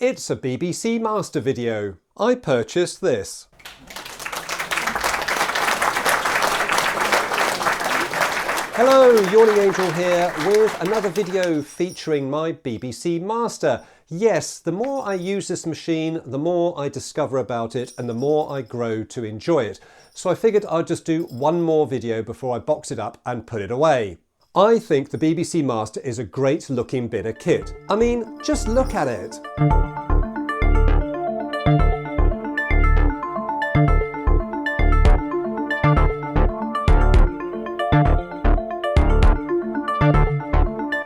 It's a BBC Master video. I purchased this. Hello, Yawning Angel here with another video featuring my BBC Master. Yes, the more I use this machine, the more I discover about it and the more I grow to enjoy it. So I figured I'd just do one more video before I box it up and put it away. I think the BBC Master is a great looking bit of kit. I mean, just look at it.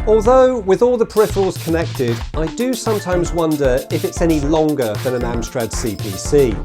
Although, with all the peripherals connected, I do sometimes wonder if it's any longer than an Amstrad CPC.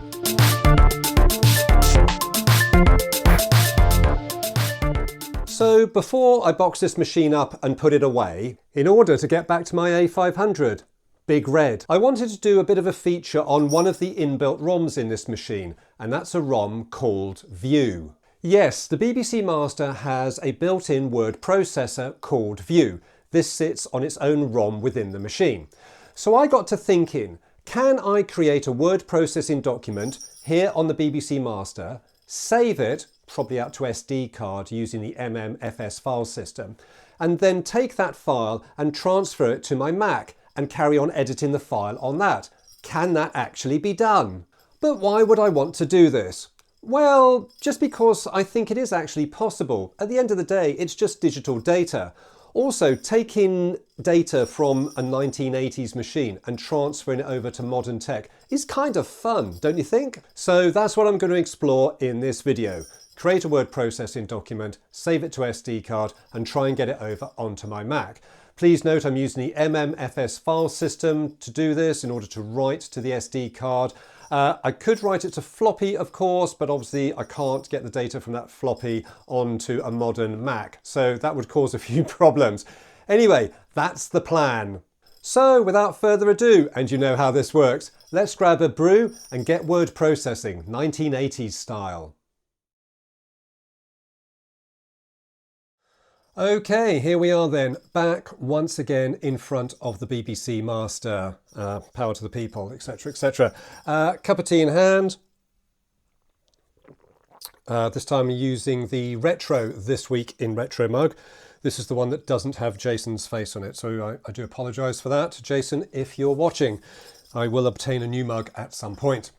So before I box this machine up and put it away, in order to get back to my A500, Big Red, I wanted to do a bit of a feature on one of the inbuilt ROMs in this machine, and that's a ROM called View. Yes, the BBC Master has a built-in word processor called View. This sits on its own ROM within the machine. So I got to thinking, can I create a word processing document here on the BBC Master, save it, probably out to SD card using the MMFS file system, and then take that file and transfer it to my Mac and carry on editing the file on that? Can that actually be done? But why would I want to do this? Well, just because I think it is actually possible. At the end of the day, it's just digital data. Also, taking data from a 1980s machine and transferring it over to modern tech is kind of fun, don't you think? So that's what I'm going to explore in this video. Create a word processing document, save it to SD card, and try and get it over onto my Mac. Please note I'm using the MMFS file system to do this in order to write to the SD card. I could write it to floppy, of course, but obviously I can't get the data from that floppy onto a modern Mac, so that would cause a few problems. Anyway, that's the plan. So without further ado, and you know how this works, let's grab a brew and get word processing, 1980s style. Okay, here we are then, back once again in front of the BBC Master. Power to the people, etc, etc. Cup of tea in hand. This time using the Retro This Week in Retro mug. This is the one that doesn't have Jason's face on it, so I do apologise for that. Jason, if you're watching, I will obtain a new mug at some point.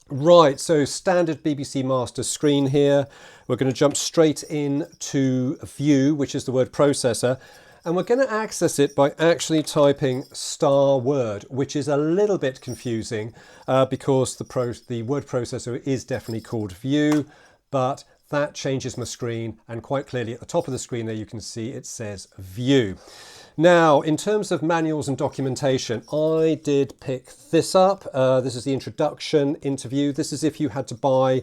Right, so standard BBC Master screen here. We're going to jump straight into View, which is the word processor, and we're going to access it by actually typing *word, which is a little bit confusing because the word processor is definitely called View, but that changes my screen, and quite clearly at the top of the screen there you can see it says View. Now, in terms of manuals and documentation, I did pick this up. This is the introduction interview. This is if you had to buy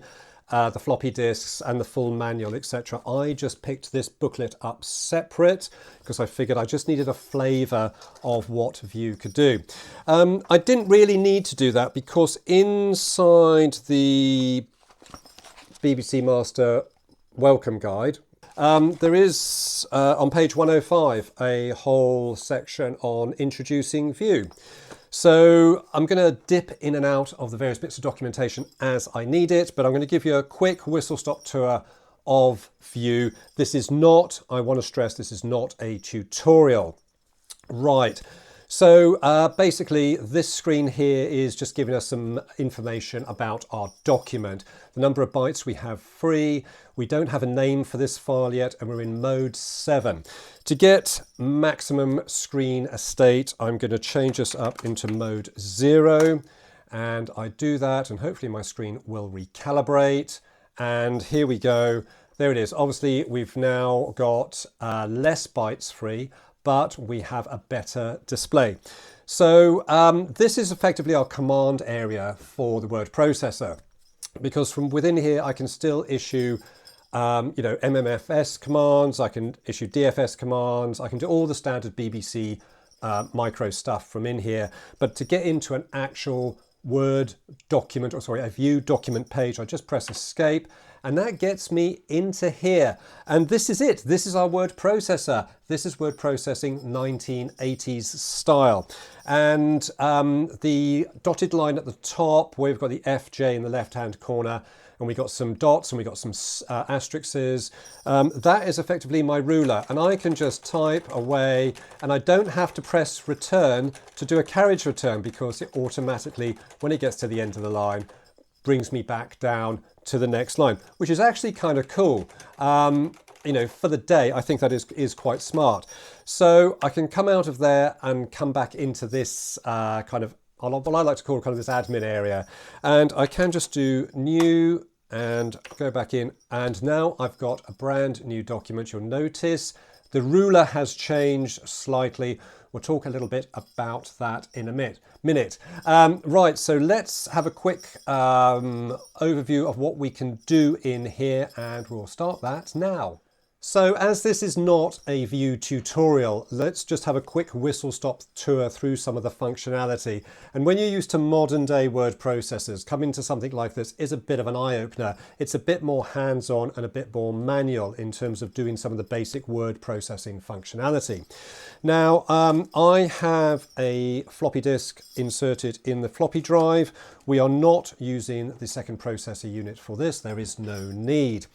the floppy disks and the full manual, etc. I just picked this booklet up separate because I figured I just needed a flavour of what View could do. I didn't really need to do that because inside the BBC Master Welcome Guide, there is, on page 105, a whole section on introducing View. So I'm going to dip in and out of the various bits of documentation as I need it, but I'm going to give you a quick whistle-stop tour of View. This is not, I want to stress, this is not a tutorial. Right. So basically this screen here is just giving us some information about our document. The number of bytes we have free. We don't have a name for this file yet, and we're in mode 7. To get maximum screen estate, I'm going to change this up into mode 0. And I do that, and hopefully my screen will recalibrate. And here we go. There it is. Obviously, we've now got less bytes free, but we have a better display. So this is effectively our command area for the word processor, because from within here I can still issue MMFS commands, I can issue DFS commands, I can do all the standard BBC micro stuff from in here. But to get into an actual Word document, or sorry, a View document page, I just press Escape, And that gets me into here. And this is it. This is our word processor. This is word processing 1980s style. And the dotted line at the top, where we've got the FJ in the left-hand corner, and we got some dots and we got some asterisks. That is effectively my ruler, and I can just type away, and I don't have to press return to do a carriage return, because it automatically, when it gets to the end of the line, brings me back down to the next line, which is actually kind of cool. You know, for the day, I think that is quite smart. So I can come out of there and come back into this kind of what I like to call kind of this admin area, and I can just do new and go back in, and now I've got a brand new document. You'll notice the ruler has changed slightly. We'll talk a little bit about that in a minute. Right, so let's have a quick overview of what we can do in here, and we'll start that now. So as this is not a Vue tutorial, let's just have a quick whistle-stop tour through some of the functionality. And when you're used to modern day word processors, coming to something like this is a bit of an eye-opener. It's a bit more hands-on and a bit more manual in terms of doing some of the basic word processing functionality. Now, I have a floppy disk inserted in the floppy drive. We are not using the second processor unit for this. There is no need.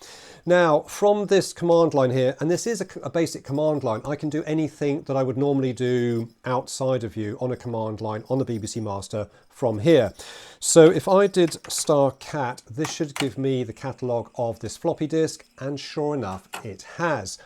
Now, from this command line here, and this is a basic command line, I can do anything that I would normally do outside of Vue on a command line on the BBC Master from here. So if I did *cat, this should give me the catalogue of this floppy disk, and sure enough, it has.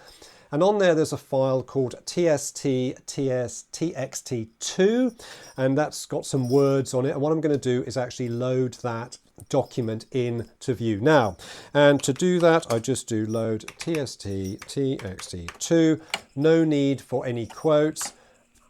And on there, there's a file called txt2, and that's got some words on it. And what I'm going to do is actually load that document into Vue now. And to do that, I just do load txt2. No need for any quotes.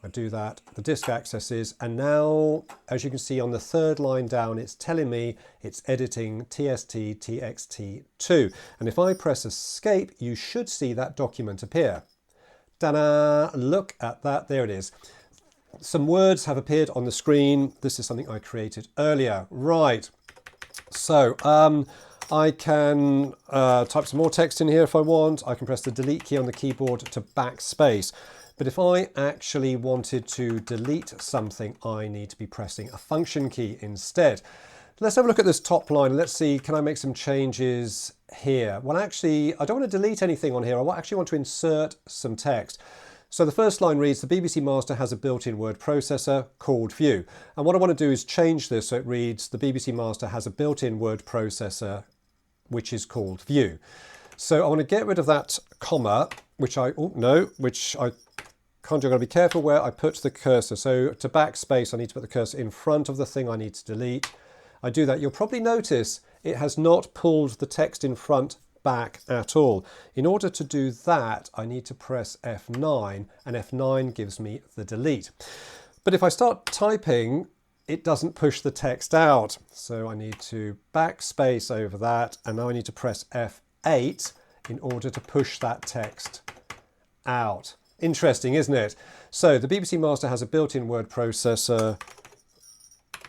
I do that, the disk accesses, and now, as you can see on the third line down, it's telling me it's editing txt2. And if I press escape, you should see that document appear. Ta-da! Look at that, there it is. Some words have appeared on the screen. This is something I created earlier. Right, so I can type some more text in here if I want. I can press the delete key on the keyboard to backspace. But if I actually wanted to delete something, I need to be pressing a function key instead. Let's have a look at this top line. Let's see, can I make some changes here? Well, actually, I don't want to delete anything on here. I actually want to insert some text. So the first line reads, the BBC Master has a built-in word processor called Vue. And what I want to do is change this so it reads, the BBC Master has a built-in word processor which is called Vue. So I want to get rid of that comma, which I can't do. I've got to be careful where I put the cursor. So to backspace, I need to put the cursor in front of the thing I need to delete. I do that. You'll probably notice it has not pulled the text in front back at all. In order to do that, I need to press F9, and F9 gives me the delete. But if I start typing, it doesn't push the text out. So I need to backspace over that, and now I need to press F8 in order to push that text out. Interesting, isn't it? So the BBC Master has a built-in word processor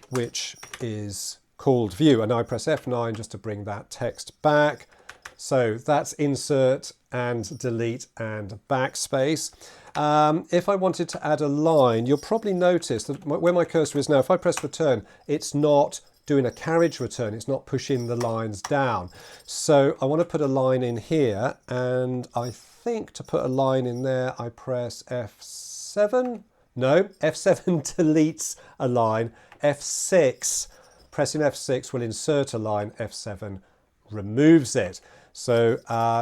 which is called Vue, and now I press F9 just to bring that text back. So that's insert and delete and backspace. If I wanted to add a line, you'll probably notice that where my cursor is now, if I press return, it's not doing a carriage return, it's not pushing the lines down. So I want to put a line in here, and I think to put a line in there, I press F7. No, F7 deletes a line. F6, pressing F6 will insert a line. F7 removes it. So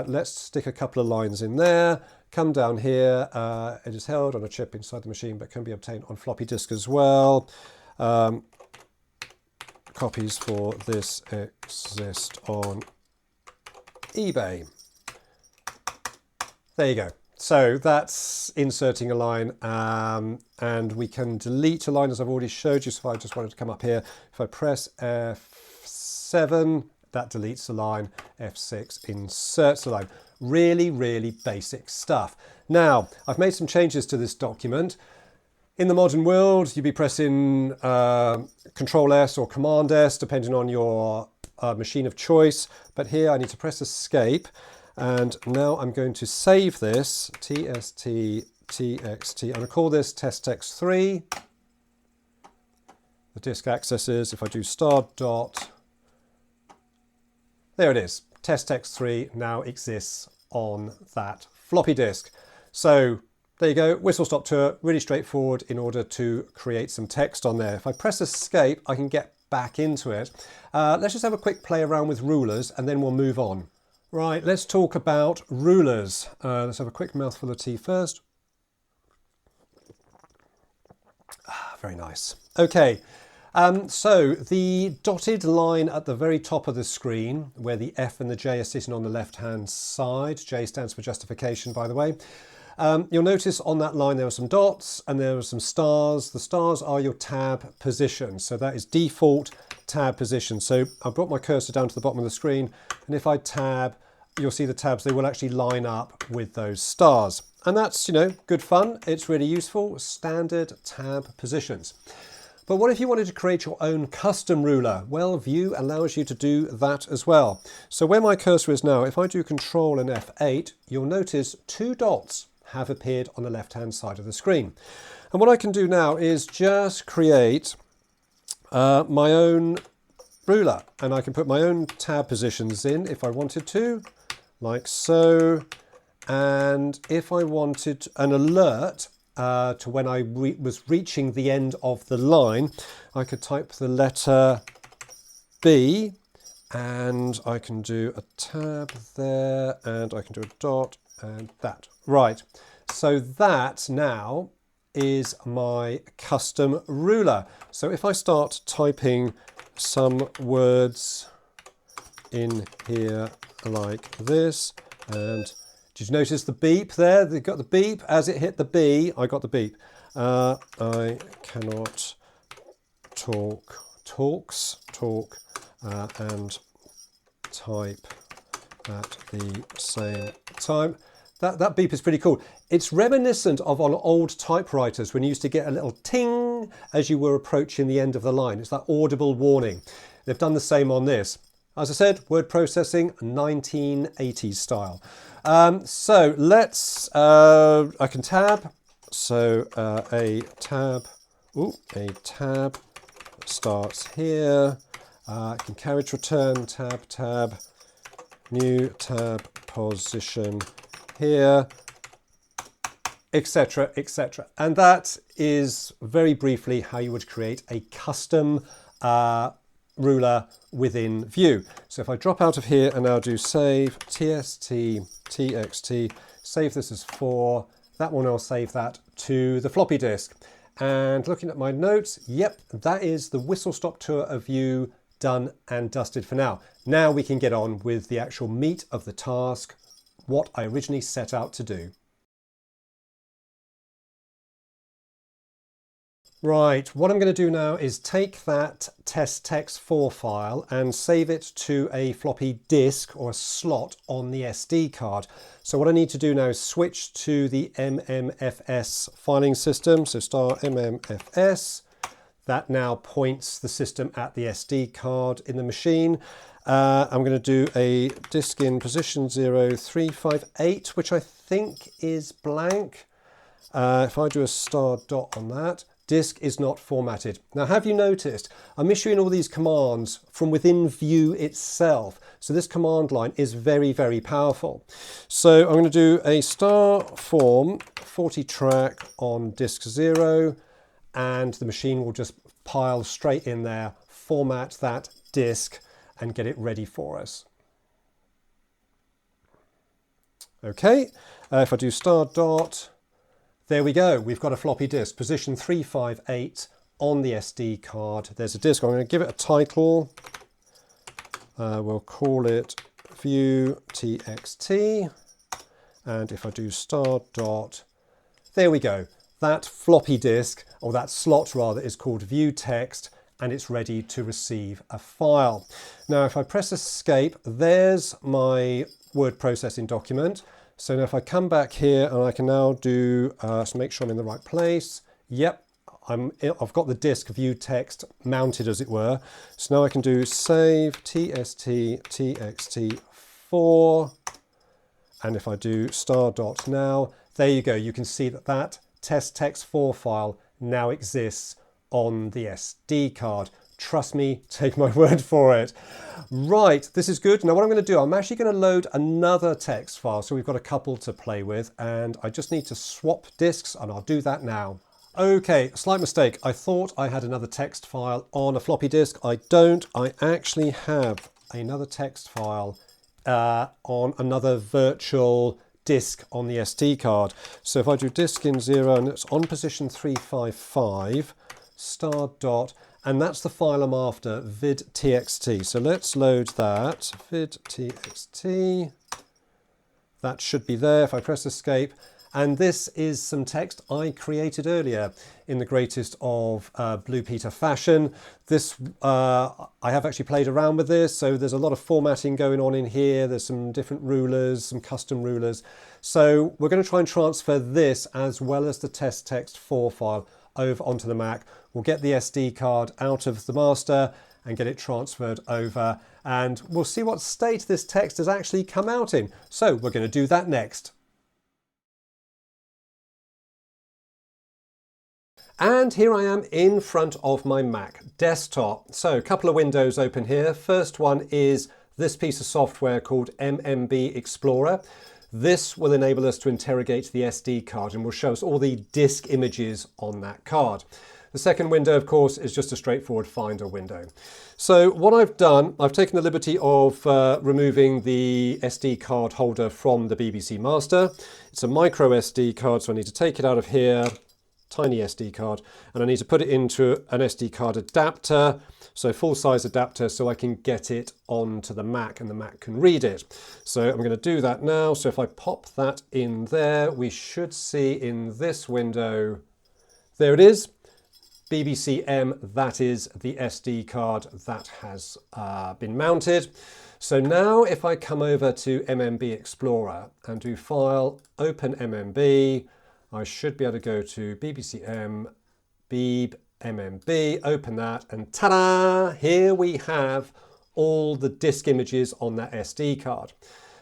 let's stick a couple of lines in there. Come down here. It is held on a chip inside the machine, but can be obtained on floppy disk as well. Copies for this exist on eBay. There you go. So that's inserting a line, and we can delete a line as I've already showed you. So if I just wanted to come up here, if I press F7, that deletes the line. F6 inserts the line. Really, really basic stuff. Now, I've made some changes to this document. In the modern world, you'd be pressing Control S or Command S, depending on your machine of choice, but here I need to press escape. And now I'm going to save this, tst, txt. I'm going to call this testtext3. The disk accesses, if I do star dot, there it is. Testtext3 now exists on that floppy disk. So there you go, whistle stop tour, really straightforward in order to create some text on there. If I press escape, I can get back into it. Let's just have a quick play around with rulers and then we'll move on. Right, let's talk about rulers. Let's have a quick mouthful of tea first. Very nice. Okay, so the dotted line at the very top of the screen, where the F and the J are sitting on the left-hand side, J stands for justification, by the way. You'll notice on that line there are some dots and there are some stars. The stars are your tab positions, so that is default tab position. So I've brought my cursor down to the bottom of the screen, and if I tab, you'll see the tabs, they will actually line up with those stars. And that's, you know, good fun. It's really useful, standard tab positions. But what if you wanted to create your own custom ruler? Well, View allows you to do that as well. So where my cursor is now, if I do Control and F8, you'll notice two dots have appeared on the left-hand side of the screen. And what I can do now is just create my own ruler, and I can put my own tab positions in if I wanted to, like so. And if I wanted an alert to when I was reaching the end of the line, I could type the letter B, and I can do a tab there, and I can do a dot and that. Right, so that now is my custom ruler. So if I start typing some words in here like this, and did you notice the beep there? They got the beep. As it hit the B, I got the beep. I cannot talk, and type at the same time. That beep is pretty cool. It's reminiscent of on old typewriters when you used to get a little ting as you were approaching the end of the line. It's that audible warning. They've done the same on this. As I said, word processing, 1980s style. So let's, I can tab. So a tab starts here. I can carriage return, tab, new tab position here, etc., etc. And that is very briefly how you would create a custom ruler within View. So if I drop out of here and now do save, tst, txt, save this as 4, that will now save that to the floppy disk. And looking at my notes, yep, that is the whistle-stop tour of View done and dusted for now. Now we can get on with the actual meat of the task, what I originally set out to do. Right, what I'm going to do now is take that testtext4 file and save it to a floppy disk or a slot on the SD card. So what I need to do now is switch to the MMFS filing system. So star MMFS. That now points the system at the SD card in the machine. I'm going to do a disk in position 0358, which I think is blank. If I do a star dot on that, disk is not formatted. Now, have you noticed I'm issuing all these commands from within View itself? So this command line is very, very powerful. So I'm going to do a star form 40 track on disk 0, and the machine will just pile straight in there, format that disk, and get it ready for us. Okay, if I do star dot, there we go. We've got a floppy disk, position 358 on the SD card. There's a disk. I'm going to give it a title. We'll call it View TXT. And if I do star dot, there we go. That floppy disk, or that slot rather, is called View Text, and it's ready to receive a file. Now, if I press escape, there's my word processing document. So now if I come back here and I can now do, so make sure I'm in the right place. Yep, I've got the disk view text mounted, as it were. So now I can do save tst txt4, and if I do star.now, there you go. You can see that that test text4 file now exists on the SD card. Trust me, take my word for it. Right, this is good. Now what I'm going to do, I'm actually going to load another text file. So we've got a couple to play with, and I just need to swap disks, and I'll do that now. Okay, slight mistake. I thought I had another text file on a floppy disk. I don't. I actually have another text file on another virtual disk on the SD card. So if I do disk in 0 and it's on position 355, star dot, and that's the file I'm after, vid.txt. So let's load that, vid.txt. That should be there if I press escape. And this is some text I created earlier in the greatest of Blue Peter fashion. This, I have actually played around with this, so there's a lot of formatting going on in here. There's some different rulers, some custom rulers. So we're going to try and transfer this as well as the test text4 file over onto the Mac. We'll get the SD card out of the master and get it transferred over, and we'll see what state this text has actually come out in. So we're going to do that next. And here I am in front of my Mac desktop. So a couple of windows open here. First one is this piece of software called MMB Explorer. This will enable us to interrogate the SD card and will show us all the disk images on that card. The second window, of course, is just a straightforward Finder window. So what I've done, I've taken the liberty of removing the SD card holder from the BBC Master. It's a micro SD card, so I need to take it out of here. Tiny SD card, and I need to put it into an SD card adapter, so full-size adapter, so I can get it onto the Mac and the Mac can read it. So I'm going to do that now. So if I pop that in there, we should see in this window, there it is, BBC M, that is the SD card that has been mounted. So now if I come over to MMB Explorer and do File, Open MMB, I should be able to go to BBC M, Beeb, MMB, open that, and ta-da! Here we have all the disk images on that SD card.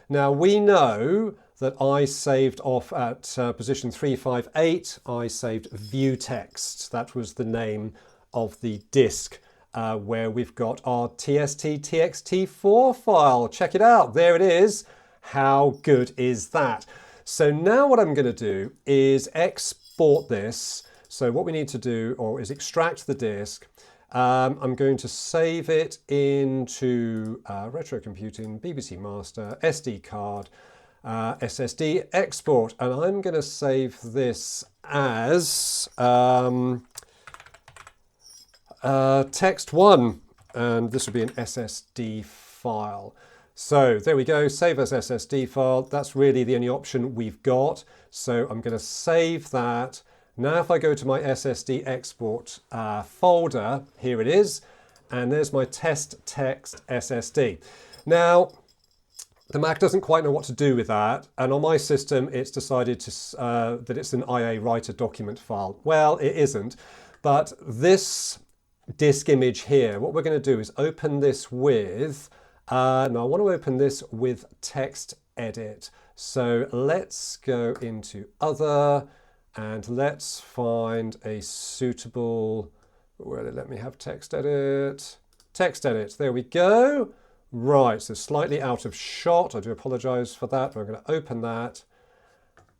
Now we know that I saved off at position 358, I saved view text. That was the name of the disk where we've got our tst.txt4 file. Check it out, there it is. How good is that? So now what I'm going to do is export this. So what we need to do is extract the disk. I'm going to save it into retro computing, BBC Master, SD card, SSD export. And I'm going to save this as text1. And this will be an SSD file. So there we go, save as SSD file. That's really the only option we've got. So I'm going to save that. Now if I go to my SSD export folder, here it is. And there's my test text SSD. Now, the Mac doesn't quite know what to do with that. And on my system, it's decided that it's an IA writer document file. Well, it isn't. But this disk image here, what we're going to do is open this with now I want to open this with text edit. So let's go into other and let's find a suitable, where did it let me have text edit? Text edit, there we go. Right, so slightly out of shot. I do apologize for that, but I'm going to open that.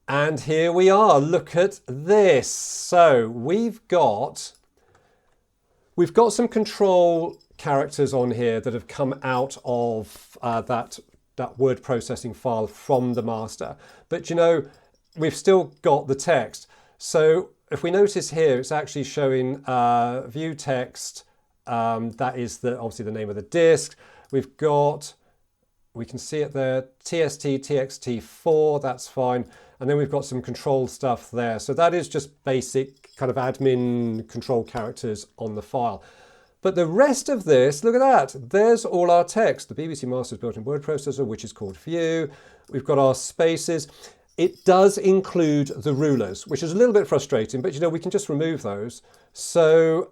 And here we are, look at this. So we've got some control characters on here that have come out of that word processing file from the master. But you know, we've still got the text. So if we notice here, it's actually showing view text. That is obviously the name of the disk. We've got, we can see it there, tst.txt4, that's fine. And then we've got some control stuff there. So that is just basic kind of admin control characters on the file. But the rest of this, look at that. There's all our text. The BBC Master's built-in word processor, which is called View. We've got our spaces. It does include the rulers, which is a little bit frustrating, but you know, we can just remove those. So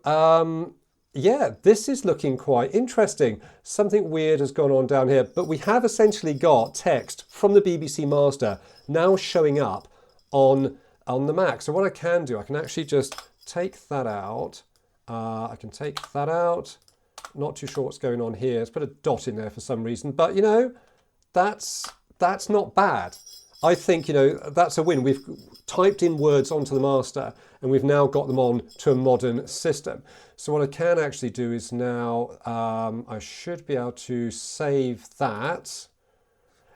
yeah, this is looking quite interesting. Something weird has gone on down here, but we have essentially got text from the BBC Master now showing up on the Mac. So what I can do, I can actually just take that out. I can take that out. Not too sure what's going on here. Let's put a dot in there for some reason, but you know, that's not bad. I think, you know, that's a win. We've typed in words onto the master and we've now got them on to a modern system. So what I can actually do is now, I should be able to save that.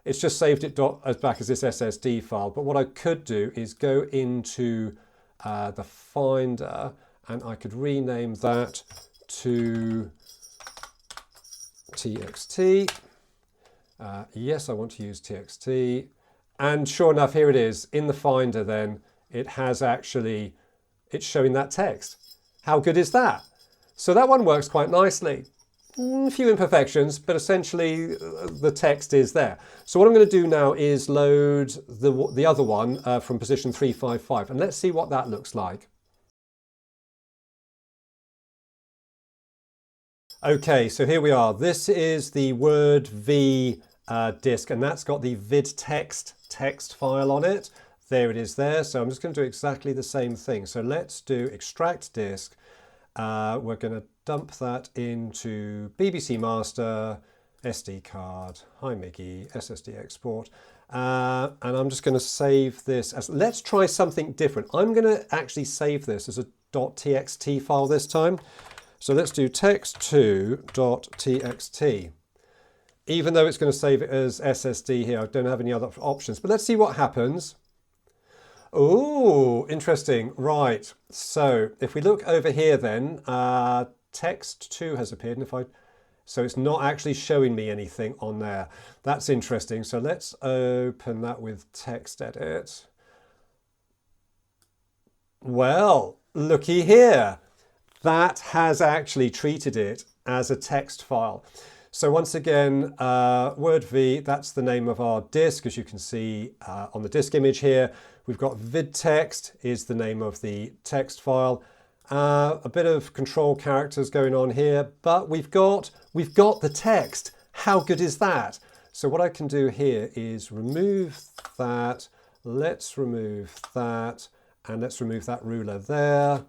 It's just saved it as back as this SSD file. But what I could do is go into the Finder and I could rename that to TXT. Yes, I want to use TXT. And sure enough, here it is in the Finder then. It has actually, it's showing that text. How good is that? So that one works quite nicely. A few imperfections, but essentially the text is there. So what I'm going to do now is load the other one from position 355. And let's see what that looks like. Okay, so here we are. This is the Word V disk, and that's got the vidtext text file on it. There it is there. So I'm just going to do exactly the same thing. So let's do extract disk. We're going to dump that into BBC Master, SD card, hi Mickey, SSD export. And I'm just going to save this as, let's try something different. I'm going to actually save this as a .txt file this time. So let's do text2.txt. Even though it's going to save it as SSD here, I don't have any other options. But let's see what happens. Oh, interesting. Right. So if we look over here then, text2 has appeared. And so it's not actually showing me anything on there. That's interesting. So let's open that with text edit. Well, looky here. That has actually treated it as a text file. So once again, Word V, that's the name of our disk. As you can see on the disk image here, we've got vidtext is the name of the text file. A bit of control characters going on here, but we've got the text. How good is that? So what I can do here is remove that. Let's remove that, and let's remove that ruler there.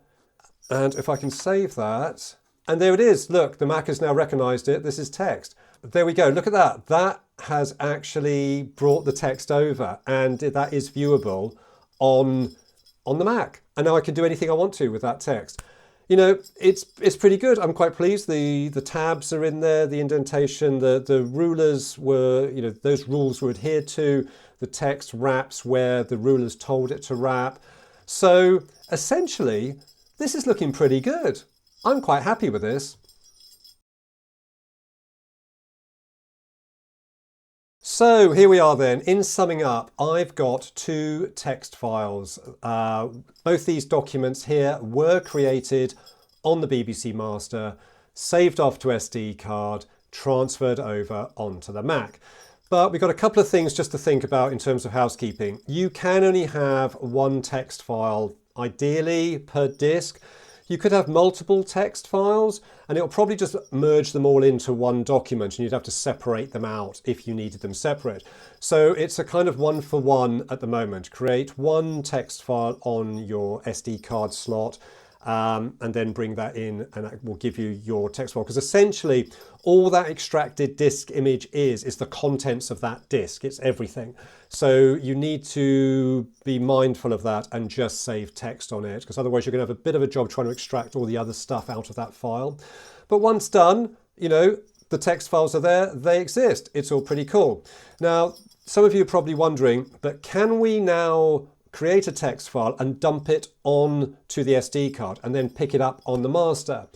And if I can save that, and there it is. Look, the Mac has now recognized it. This is text. There we go. Look at that. That has actually brought the text over, and that is viewable on the Mac. And now I can do anything I want to with that text. You know, it's pretty good. I'm quite pleased. The tabs are in there, the indentation, the rulers were, you know, those rules were adhered to. The text wraps where the rulers told it to wrap. So essentially, this is looking pretty good. I'm quite happy with this. So here we are then. In summing up, I've got two text files. Both these documents here were created on the BBC Master, saved off to SD card, transferred over onto the Mac. But we've got a couple of things just to think about in terms of housekeeping. You can only have one text file, ideally, per disk. You could have multiple text files and it'll probably just merge them all into one document and you'd have to separate them out if you needed them separate. So it's a kind of one for one at the moment. Create one text file on your SD card slot and then bring that in and that will give you your text file. Because essentially all that extracted disk image is the contents of that disk. It's everything. So you need to be mindful of that and just save text on it, because otherwise you're going to have a bit of a job trying to extract all the other stuff out of that file. But once done, you know, the text files are there, they exist. It's all pretty cool. Now, some of you are probably wondering, but can we now create a text file and dump it on to the SD card and then pick it up on the master?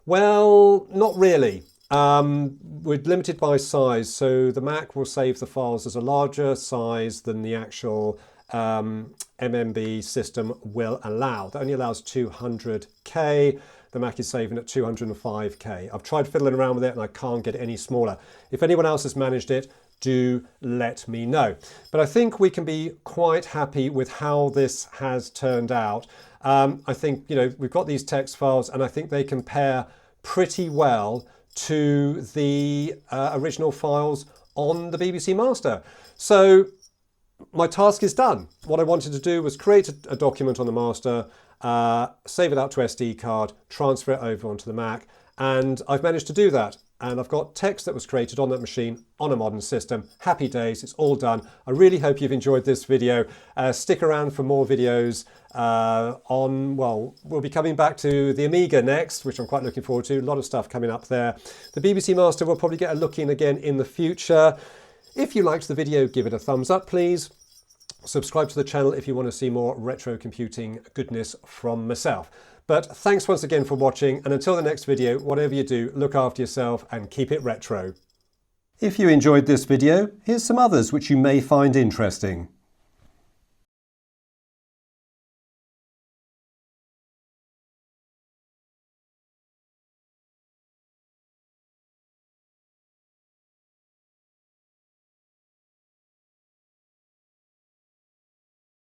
Well, not really. We're limited by size, so the Mac will save the files as a larger size than the actual MMB system will allow. That only allows 200K. The Mac is saving at 205K. I've tried fiddling around with it and I can't get it any smaller. If anyone else has managed it, do let me know. But I think we can be quite happy with how this has turned out. I think, we've got these text files and I think they compare pretty well to the original files on the BBC Master. So my task is done. What I wanted to do was create a document on the Master, save it out to SD card, transfer it over onto the Mac, and I've managed to do that. And I've got text that was created on that machine on a modern system. Happy days, it's all done. I really hope you've enjoyed this video. Stick around for more videos we'll be coming back to the Amiga next, which I'm quite looking forward to. A lot of stuff coming up there. The BBC Master will probably get a look in again in the future. If you liked the video, give it a thumbs up, please. Subscribe to the channel if you want to see more retro computing goodness from myself. But thanks once again for watching, and until the next video, whatever you do, look after yourself and keep it retro. If you enjoyed this video, here's some others which you may find interesting.